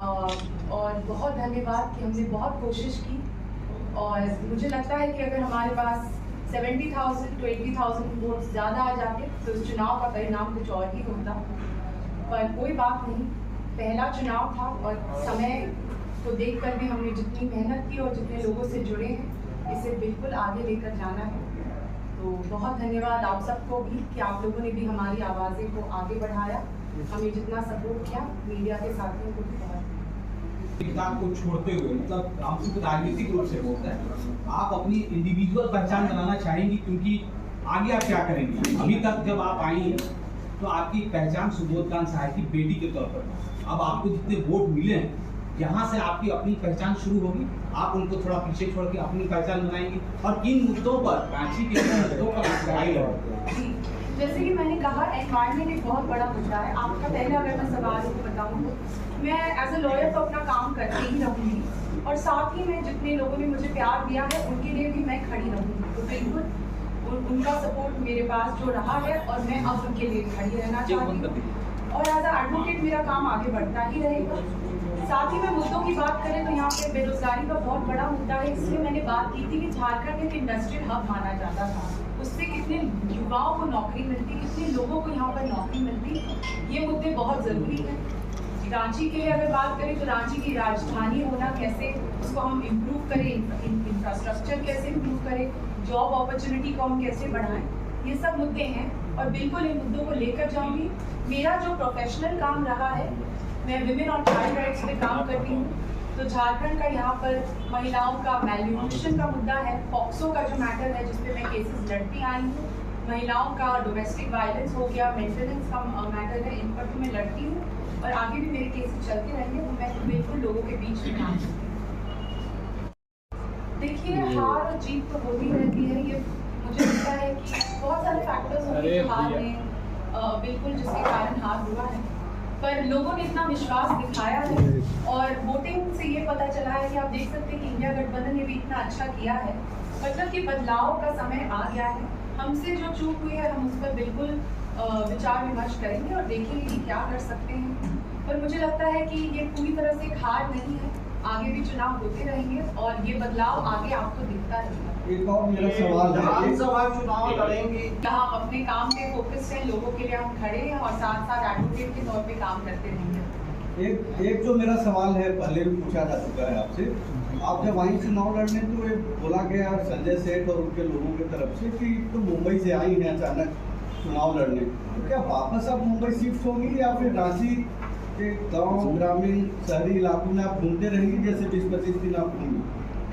और बहुत धन्यवाद कि हमने बहुत कोशिश की और मुझे लगता है कि अगर हमारे पास 70,000 to 80,000 वोट ज़्यादा आ जाते तो इस चुनाव का परिणाम कुछ और ही होता। पर कोई बात नहीं, पहला चुनाव था और समय को देखकर भी हमने जितनी मेहनत की और जितने लोगों से जुड़े हैं इसे बिल्कुल आगे लेकर जाना है। तो बहुत धन्यवाद आप सबको भी कि आप लोगों ने भी हमारी आवाज़ें को आगे बढ़ाया, हमें जितना सपोर्ट किया, मीडिया के साथियों को भी बहुत। किताब को छोड़ते हुए मतलब हम सिर्फ राजनीतिक रूप से बोलते हैं, आप अपनी इंडिविजुअल पहचान बनाना चाहेंगी क्योंकि आगे आप क्या करेंगी? अभी तक जब आप आई तो आपकी पहचान सुबोध कांत सहाय की बेटी के तौर पर, अब आपको जितने वोट मिले हैं यहाँ से आपकी अपनी पहचान शुरू होगी, आप उनको थोड़ा पीछे छोड़ के अपनी पहचान बनाएंगे और किन मुद्दों पर रांची के मुद्दों पर लड़ाई लड़ोगे? जैसे कि मैंने कहा, एनवायरनमेंट एक बहुत बड़ा मुद्दा है। आपका पहले अगर मैं सवाल को बताऊँ तो मैं एज अ लॉयर तो अपना काम करती ही रहूँगी और साथ ही में जितने लोगों ने मुझे प्यार दिया है उनके लिए भी मैं खड़ी रहूँगी। तो बिल्कुल उनका सपोर्ट मेरे पास जो रहा है और मैं अब उनके लिए खड़ी रहना चाहती हूँ और एज अ एडवोकेट मेरा काम आगे बढ़ता ही रहेगा। साथ ही में मुद्दों की बात करें तो यहाँ पे बेरोजगारी का बहुत बड़ा मुद्दा है, इसलिए मैंने बात की थी कि झारखंड एक इंडस्ट्रियल हब माना जाता था, उससे कितने युवाओं को नौकरी मिलती, कितने लोगों को यहाँ पर नौकरी मिलती, ये मुद्दे बहुत ज़रूरी हैं। रांची के लिए अगर बात करें तो रांची की राजधानी होना कैसे, उसको हम इम्प्रूव करें, इंफ्रास्ट्रक्चर कैसे इम्प्रूव करें, जॉब अपॉर्चुनिटी को हम कैसे बढ़ाएं, ये सब मुद्दे हैं और बिल्कुल इन मुद्दों को लेकर जाऊँगी। मेरा जो प्रोफेशनल काम रहा है, मैं विमेन और चाइल्ड राइट्स पे काम करती हूँ, तो झारखंड का यहाँ पर महिलाओं का मैल्यूट्रिशन का मुद्दा है, पॉक्सो का जो मैटर है जिसपे मैं केसेस लड़ती आई हूँ, महिलाओं का डोमेस्टिक वायलेंस हो गया, मेंटेनेंस का मैटर है, इन पर तो मैं लड़ती हूँ और आगे भी मेरे केसेस चलते रहेंगे, तो मैं बिल्कुल लोगों के बीच में काम करती हूँ। देखिए, हार और जीत तो होती रहती है, ये मुझे लगता है कि बहुत सारे फैक्टर्स होते हैं हार में, बिल्कुल जिसके कारण हार हुआ है, पर लोगों ने इतना विश्वास दिखाया है और वोटिंग से ये पता चला है कि आप देख सकते हैं कि इंडिया गठबंधन ने भी इतना अच्छा किया है, मतलब कि बदलाव का समय आ गया है। हमसे जो चूक हुई है हम उस पर बिल्कुल विचार विमर्श करेंगे और देखेंगे कि क्या कर सकते हैं, पर मुझे लगता है कि ये पूरी तरह से एक हार नहीं है, आगे भी चुनाव होते रहेंगे और ये बदलाव आगे आपको दिखता रहेगा। एक और मेरा सवाल है, विधानसभा चुनाव लड़ेंगे, हम अपने काम पे फोकस हैं, लोगों के लिए हम खड़े हैं और साथ साथ एडवोकेट के तौर पे काम करते रहेंगे। एक जो मेरा सवाल है पहले भी पूछा जा चुका है आपसे, आप जब आई चुनाव लड़ने तो ये बोला गया संजय सेठ और उनके लोगों की तरफ से कि तो मुंबई से आई हैं अचानक चुनाव लड़ने, तो क्या वापस आप मुंबई शिफ्ट होंगी या फिर रांची के गाँव ग्रामीण शहरी इलाकों में आप घूमते रहेंगी जैसे 20-25 दिन आप घूमेंगी?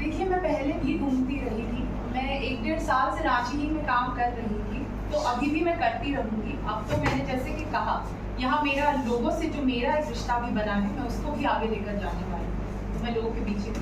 देखिए, मैं पहले भी घूमती रही थी, मैं 1-1.5 साल से रांची ही में काम कर रही थी, तो अभी भी मैं करती रहूँगी। अब तो मैंने जैसे कि कहा, यहाँ मेरा लोगों से जो मेरा एक रिश्ता भी बना है, मैं उसको भी आगे लेकर जाने वाली हूँ, तो मैं लोगों के बीच ही